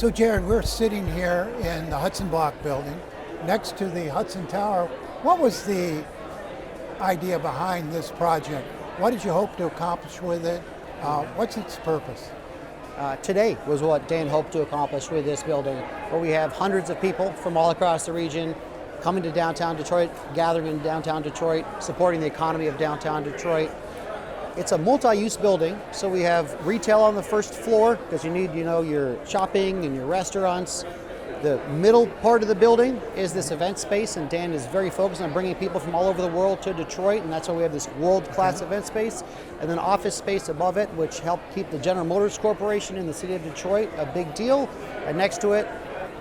So Jared, we're sitting here in the Hudson Block building next to the Hudson Tower. What was the idea behind this project? What did you hope to accomplish with it? What's its purpose? Today was what Dan hoped to accomplish with this building, where we have hundreds of people from all across the region coming to downtown Detroit, gathering in downtown Detroit, supporting the economy of downtown Detroit. It's a multi-use building, so we have retail on the first floor because you need, your shopping and your restaurants. The middle part of the building is this event space, and Dan is very focused on bringing people from all over the world to Detroit, and that's why we have this world-class event space. And then office space above it, which helped keep the General Motors Corporation in the city of Detroit a big deal. And next to it,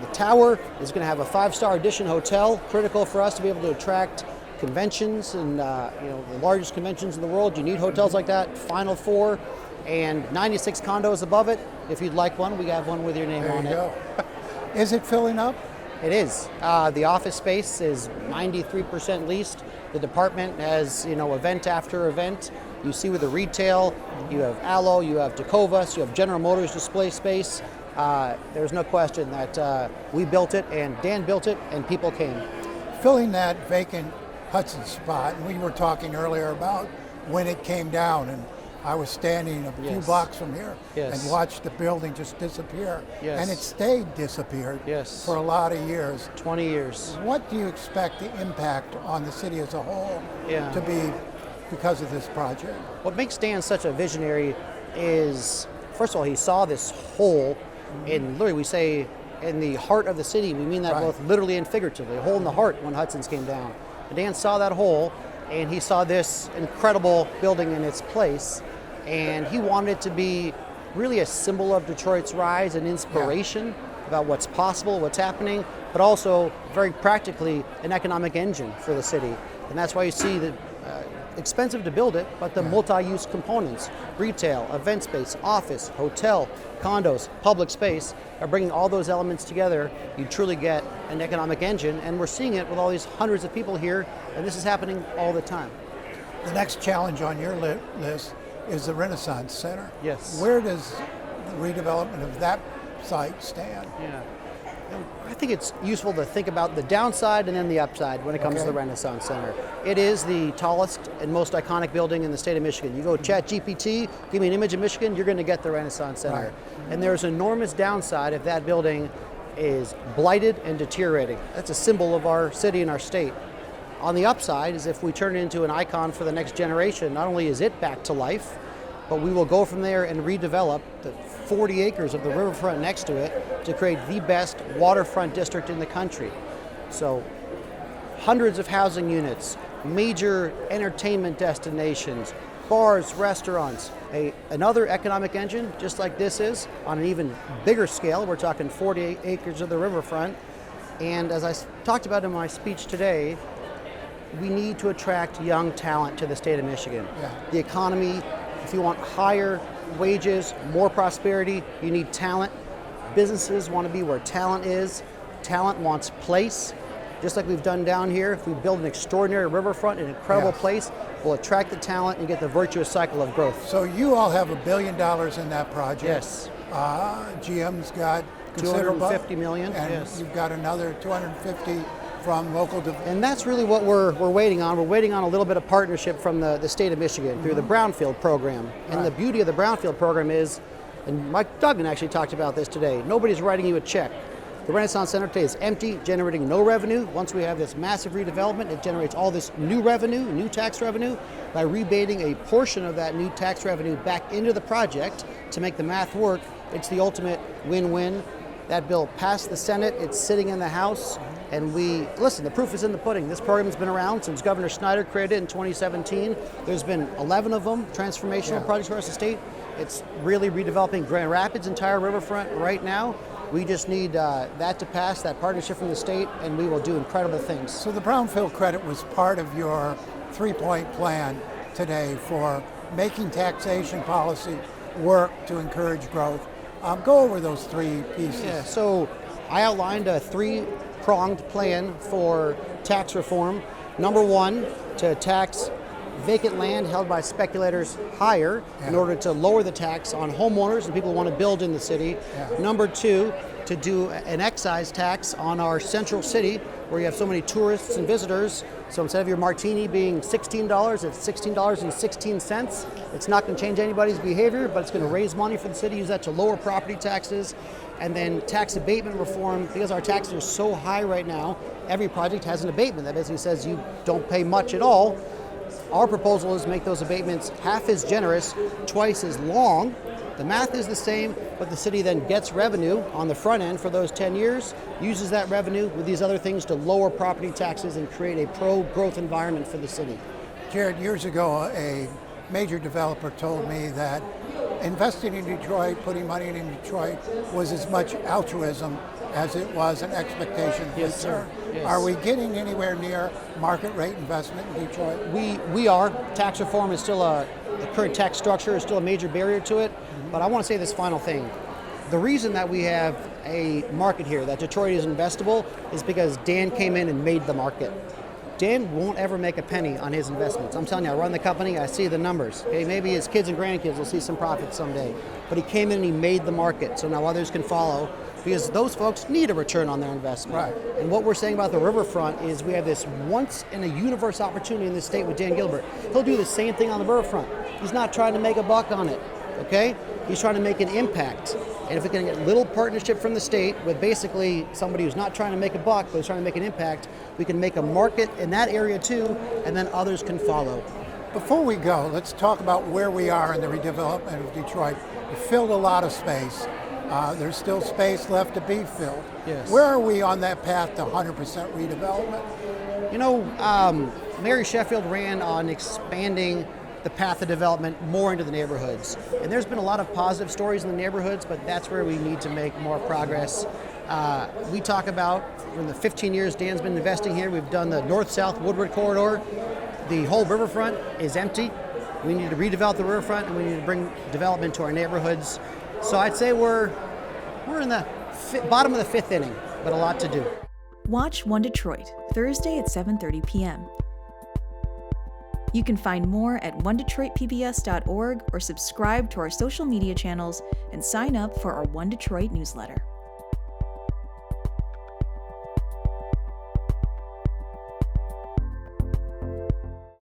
the tower is going to have a 5-star Edition hotel, critical for us to be able to attract conventions and the largest conventions in the world. You need hotels like that, Final Four, and 96 condos above it. If you'd like one, we have one with your name on it. There you go. Is it filling up? It is. The office space is 93% leased. The department has, event after event. You see with the retail, you have Allo, you have Tecovas, you have General Motors display space. There's no question that we built it, and Dan built it, and people came. Filling that vacant Hudson spot, and we were talking earlier about when it came down, and I was standing a few blocks from here and watched the building just disappear. Yes. And it stayed disappeared for a lot of years. 20 years. What do you expect the impact on the city as a whole to be because of this project? What makes Dan such a visionary is, first of all, he saw this hole in, literally we say, in the heart of the city. We mean that both literally and figuratively, a hole in the heart when Hudson's came down. And Dan saw that hole, and he saw this incredible building in its place, and he wanted it to be really a symbol of Detroit's rise and inspiration about what's possible, what's happening, but also very practically an economic engine for the city. And that's why you see the expensive to build it, but the multi-use components, retail, event space, office, hotel, condos, public space, are bringing all those elements together. You truly get an economic engine, and we're seeing it with all these hundreds of people here, and this is happening all the time. The next challenge on your list is the Renaissance Center. Yes. Where does the redevelopment of that site stand? Yeah. I think it's useful to think about the downside and then the upside when it comes to the Renaissance Center. It is the tallest and most iconic building in the state of Michigan. You go ChatGPT, give me an image of Michigan, you're going to get the Renaissance Center. Right. And there's enormous downside if that building is blighted and deteriorating. That's a symbol of our city and our state. On the upside is if we turn it into an icon for the next generation, not only is it back to life, but we will go from there and redevelop the 40 acres of the riverfront next to it to create the best waterfront district in the country. So hundreds of housing units, major entertainment destinations, bars, restaurants, another economic engine, just like this is, on an even bigger scale. We're talking 40 acres of the riverfront. And as I talked about in my speech today, we need to attract young talent to the state of Michigan. The economy, if you want higher wages, more prosperity, you need talent. Businesses want to be where talent is. Talent wants place. Just like we've done down here, if we build an extraordinary riverfront, an incredible place, we'll attract the talent and get the virtuous cycle of growth. So you all have $1 billion in that project. Yes. GM's got considerable. $250 million. And you've got another 250 from local development. And that's really what we're waiting on. We're waiting on a little bit of partnership from the state of Michigan through the Brownfield program. And the beauty of the Brownfield program is, and Mike Duggan actually talked about this today, nobody's writing you a check. The Renaissance Center today is empty, generating no revenue. Once we have this massive redevelopment, it generates all this new revenue, new tax revenue, by rebating a portion of that new tax revenue back into the project to make the math work. It's the ultimate win-win. That bill passed the Senate, it's sitting in the House, and the proof is in the pudding. This program has been around since Governor Snyder created it in 2017. There's been 11 of them, transformational projects across the state. It's really redeveloping Grand Rapids' entire riverfront right now. We just need that to pass, that partnership from the state, and we will do incredible things. So the Brownfield credit was part of your 3-point plan today for making taxation policy work to encourage growth. Go over those 3 pieces. Yeah, so I outlined a 3-pronged plan for tax reform. Number 1, to tax vacant land held by speculators higher in order to lower the tax on homeowners and people who want to build in the city. Number 2, to do an excise tax on our central city where you have so many tourists and visitors. So instead of your martini being $16, it's $16.16. It's not going to change anybody's behavior, but it's going to raise money for the city, use that to lower property taxes. And then tax abatement reform, because our taxes are so high right now, every project has an abatement that basically says you don't pay much at all. Our proposal is make those abatements half as generous, twice as long. The math is the same, but the city then gets revenue on the front end for those 10 years, uses that revenue with these other things to lower property taxes and create a pro-growth environment for the city. Jared, years ago, a major developer told me that investing in Detroit, putting money in Detroit, was as much altruism as it was an expectation. Yes, sir. Yes. Are we getting anywhere near market rate investment in Detroit? We are. Tax reform is still the current tax structure is still a major barrier to it. But I want to say this final thing. The reason that we have a market here, that Detroit is investable, is because Dan came in and made the market. Dan won't ever make a penny on his investments. I'm telling you, I run the company, I see the numbers. Okay, maybe his kids and grandkids will see some profit someday. But he came in and he made the market, so now others can follow, because those folks need a return on their investment. Right. And what we're saying about the riverfront is we have this once in a universe opportunity in this state with Dan Gilbert. He'll do the same thing on the riverfront. He's not trying to make a buck on it, okay? He's trying to make an impact. And if we can get a little partnership from the state with basically somebody who's not trying to make a buck, but is trying to make an impact, we can make a market in that area too, and then others can follow. Before we go, let's talk about where we are in the redevelopment of Detroit. We filled a lot of space. There's still space left to be filled. Yes. Where are we on that path to 100% redevelopment? You know, Mary Sheffield ran on expanding the path of development more into the neighborhoods. And there's been a lot of positive stories in the neighborhoods, but that's where we need to make more progress. We talk about, in the 15 years Dan's been investing here, we've done the north-south Woodward corridor. The whole riverfront is empty. We need to redevelop the riverfront, and we need to bring development to our neighborhoods. So I'd say we're in the bottom of the fifth inning, but a lot to do. Watch One Detroit, Thursday at 7:30 p.m. You can find more at onedetroitpbs.org or subscribe to our social media channels and sign up for our One Detroit newsletter.